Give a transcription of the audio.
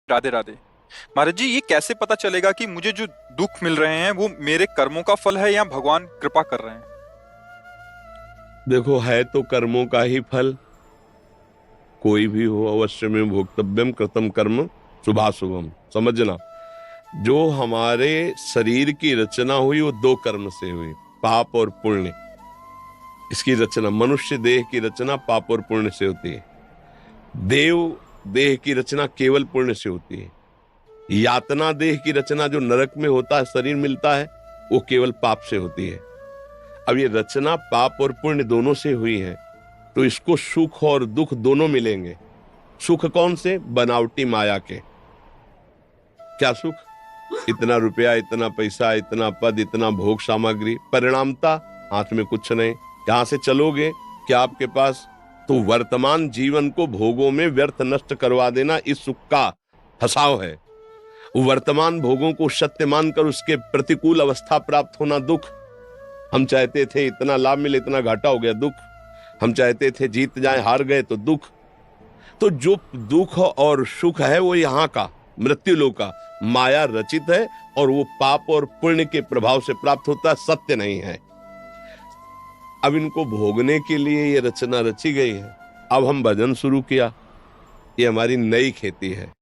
राधे राधे। महाराज जी, ये कैसे पता चलेगा कि मुझे जो दुख मिल रहे हैं वो मेरे कर्मों का फल है या भगवान कृपा कर रहे हैं? देखो, है तो कर्मों का ही फल। कोई भी हो, अवश्य में भोक्तव्यम कृतम कर्म शुभाशुभम। समझना, जो हमारे शरीर की रचना हुई वो दो कर्म से हुई, पाप और पुण्य। इसकी रचना, मनुष्य देह की रचना पाप और पुण्य से होती है। देव देह की रचना केवल पुण्य से होती है। यातना देह की रचना जो नरक में होता है, शरीर मिलता है, वो केवल पाप से होती है। अब ये रचना पाप और पुण्य दोनों से हुई है, तो इसको सुख और दुख दोनों मिलेंगे। सुख कौन से? बनावटी माया के। क्या सुख? इतना रुपया, इतना पैसा, इतना पद, इतना भोग सामग्री, परिणामता हाथ में कुछ नहीं। यहां से चलोगे क्या आपके पास? तो वर्तमान जीवन को भोगों में व्यर्थ नष्ट करवा देना इस सुख का फसाव है। वर्तमान भोगों को सत्य मानकर उसके प्रतिकूल अवस्था प्राप्त होना दुख। हम चाहते थे इतना लाभ मिले, इतना घाटा हो गया, दुख। हम चाहते थे जीत जाए, हार गए, तो दुख। तो जो दुख और सुख है वो यहाँ का मृत्यु लोक का माया रचित है, और वो पाप और पुण्य के प्रभाव से प्राप्त होता है, सत्य नहीं है। अब इनको भोगने के लिए ये रचना रची गई है। अब हम भजन शुरू किया, ये हमारी नई खेती है।